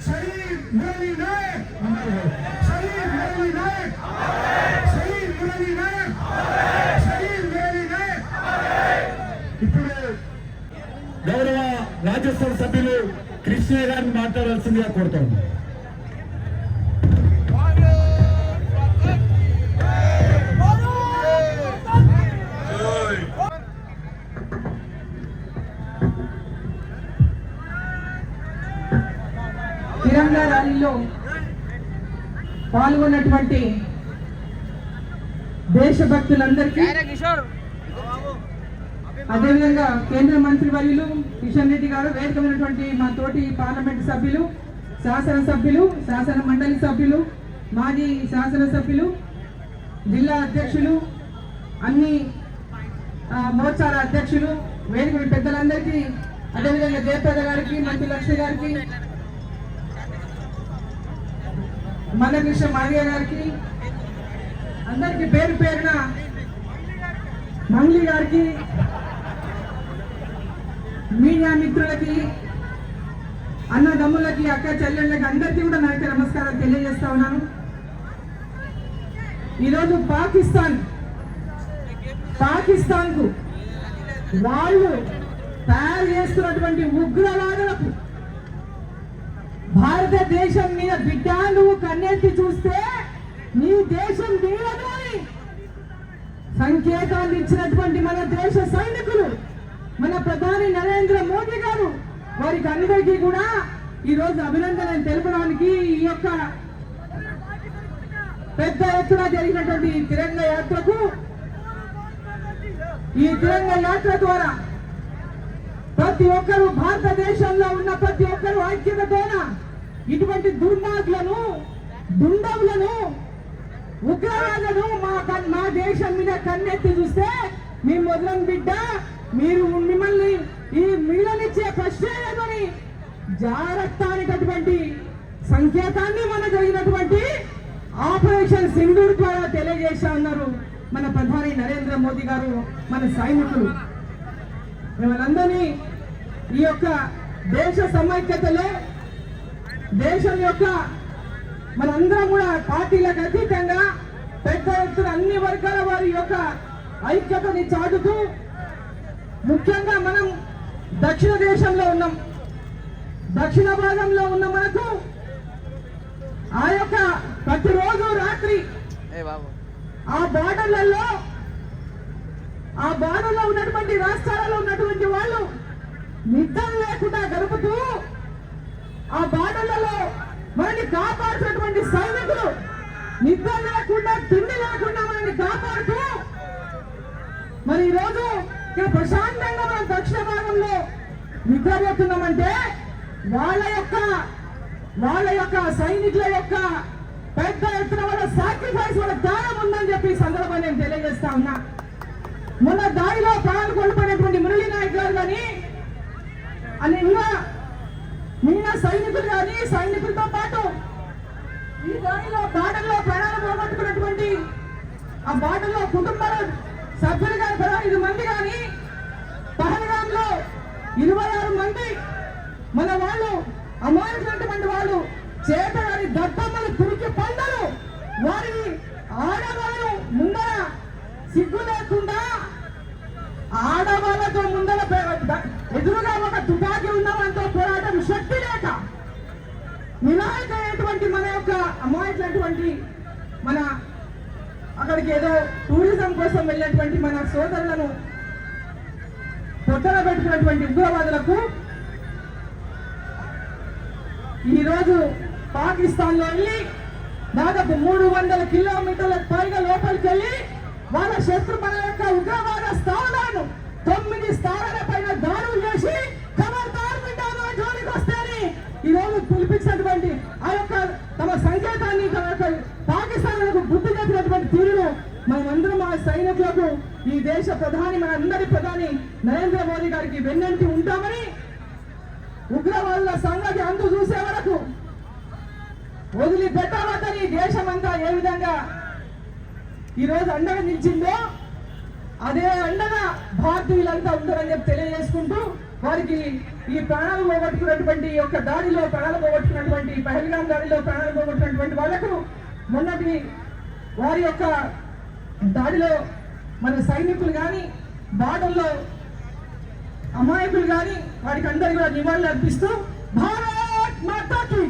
शहीद मुरली नायक, शहीद मुरली नायक, शहीद मुरली नायक, शहीद मुरली नायक। ఇప్పుడు గౌరవ రాజ్యసభ సభ్యులు కృష్ణయ్య గారిని మాట్లాడాల్సిందిగా కోరుతాను. తిరంగా ర్యాలీలో పాల్గొన్నటువంటి దేశభక్తులందరికీ, అదేవిధంగా కేంద్ర మంత్రి వర్యులు కిషన్ రెడ్డి గారు, వేదికమైనటువంటి మా తోటి పార్లమెంట్ సభ్యులు, శాసనసభ్యులు, శాసన మండలి సభ్యులు, మాజీ శాసనసభ్యులు, జిల్లా అధ్యక్షులు, అన్ని మోర్చాల అధ్యక్షులు, వేదిక పెద్దలందరికీ, అదేవిధంగా జయప్రద గారికి, మంత్రి లక్ష్మి గారికి, మందకృష్ణ మాదిగ గారికి, అందరికి పేరు పేరున, మంగ్లీ గారికి, మీడియా మిత్రులకి, అన్నదమ్ములకి, అక్క చెల్లెళ్ళకి అందరికీ కూడా నాకు నమస్కారం తెలియజేస్తా ఉన్నాను. ఈరోజు పాకిస్తాన్ కు వాళ్ళు తయారు చేస్తున్నటువంటి ఉగ్రవాదులకు భారతదేశం మీద బిడ్డ నువ్వు కన్నెత్తి చూస్తే నీ దేశం వీడదు అని సంకేతాలు ఇచ్చినటువంటి మన దేశ సైనికులు, మన ప్రధాని నరేంద్ర మోదీ గారు, వారికి అందరికీ కూడా ఈరోజు అభినందనలు తెలపడానికి ఈ యొక్క పెద్ద ఎత్తున జరిగినటువంటి తిరంగా యాత్రకు, ఈ తిరంగా యాత్ర ద్వారా ప్రతి ఒక్కరు, భారతదేశంలో ఉన్న ప్రతి ఒక్కరు ఐక్యతతోన ఇటువంటి దుర్మార్గులను, దుండవులను, ఉగ్రవాదులను మా దేశం మీద కన్నెత్తి చూస్తే మీ మొదలం బిడ్డ మీరు మిమ్మల్ని ఈ మీడనిచ్చే ప్రశ్నని జాగ్రత్తటువంటి సంకేతాన్ని మన జరిగినటువంటి ఆపరేషన్ సింధూర్ ద్వారా తెలియజేస్తా ఉన్నారు మన ప్రధాని నరేంద్ర మోదీ గారు, మన సైనికులు. మిమ్మల్ందరినీ ఈ యొక్క దేశ సమైక్యతలో, దేశం యొక్క మనందరం కూడా పార్టీలకు అతీతంగా పెద్ద ఎత్తున అన్ని వర్గాల వారి యొక్క ఐక్యతని చాటుతూ, ముఖ్యంగా మనం దక్షిణ దేశంలో ఉన్నాం, దక్షిణ భాగంలో ఉన్న మనకు ఆ యొక్క ప్రతిరోజు రాత్రి ఆ బార్డర్లలో ఉన్నటువంటి రాష్ట్రాలలో ఉన్నటువంటి వాళ్ళు నిద్ర లేకుండా గడుపుతూ ఆ బార్డర్లలో మనల్ని కాపాడుతున్నటువంటి సైనికులు నిద్ర లేకుండా, తిండి లేకుండా మనల్ని కాపాడుతూ, మరి ఈరోజు ఇక్కడ ప్రశాంతంగా మనం దక్షిణ భాగంలో నిద్రపోతున్నామంటే వాళ్ళ యొక్క సైనికుల యొక్క పెద్ద ఎత్తున వాళ్ళ సాక్రిఫైస్, వాళ్ళ త్యాగం ఉందని చెప్పి ఈ సందర్భాన్ని నేను తెలియజేస్తా ఉన్నా. మొన్న దాడిలో ప్రాణాలు కోల్పోయినటువంటి మురళీ నాయక్ గారు కానీ, అని ఇంకా మిగిలిన సైనికులు కానీ, సైనికులతో పాటు ఈ దాడిలో బార్డర్లో ప్రాణాలు పోగొట్టుకున్నటువంటి ఆ బార్డర్లో కుటుంబాల సభ్యులు కానీ 15 మంది కానీ, పహల్గాంలో 26 మంది మన వాళ్ళు, అమాయకులైనటువంటి వాళ్ళు చేతగాని దత్తమ్మలు, తురికి పంటలు, వారిని ఆడవాళ్ళు ముందర సిగ్గు లేకుండా, ఆడవాళ్ళతో ముందర ఎదురుగా ఒక తుపాకీ ఉన్నవాళ్ళతో పోరాటం శక్తి లేక వినాయకమైనటువంటి మన యొక్క అమాయకులైనటువంటి మన అక్కడికి ఏదో టూరిజం కోసం వెళ్ళినటువంటి మన సోదరులను పొట్టన పెట్టుకున్నటువంటి ఉగ్రవాదులకు ఈరోజు పాకిస్తాన్ లో వెళ్ళి దాదాపు 300 కిలోమీటర్లకు పైగా లోపలికి వెళ్ళి వాళ్ళ శత్రు మన యొక్క ఉగ్రవాద స్థావరాలను 9 స్థావరాల పైన దాడులు చేసి జోలికి వస్తాయని ఈరోజు పిలిపించినటువంటి ఆ యొక్క తమ సంకేతాన్ని పాకిస్తాన్లకు బుద్ధి చెప్పినటువంటి తీరును మనమందరం ఆ సైనికులకు, ఈ దేశ ప్రధాని, మన అందరి ప్రధాని నరేంద్ర మోదీ గారికి వెన్నంటి ఉంటామని, ఉగ్రవాదుల సంగతి అంతు చూసే వరకు వదిలిపెట్టవద్దని దేశమంతా ఏ విధంగా ఈరోజు అండగా నిలిచిందో అదే అండగా భారతీయులంతా ఉంటారని చెప్పి తెలియజేసుకుంటూ వారికి ఈ ప్రాణాలు పోగొట్టుకున్నటువంటి యొక్క దాడిలో ప్రాణాలు పోగొట్టుకున్నటువంటి పహల్గాం దాడిలో ప్రాణాలు పోగొట్టుకున్నటువంటి వాళ్లకు మొన్నటి వారి యొక్క దాడిలో మన సైనికులు కానీ బార్డర్లో అమాయకులు కానీ వారికి అందరికీ కూడా నివాళులు అర్పిస్తూ భారత్ మాతాకి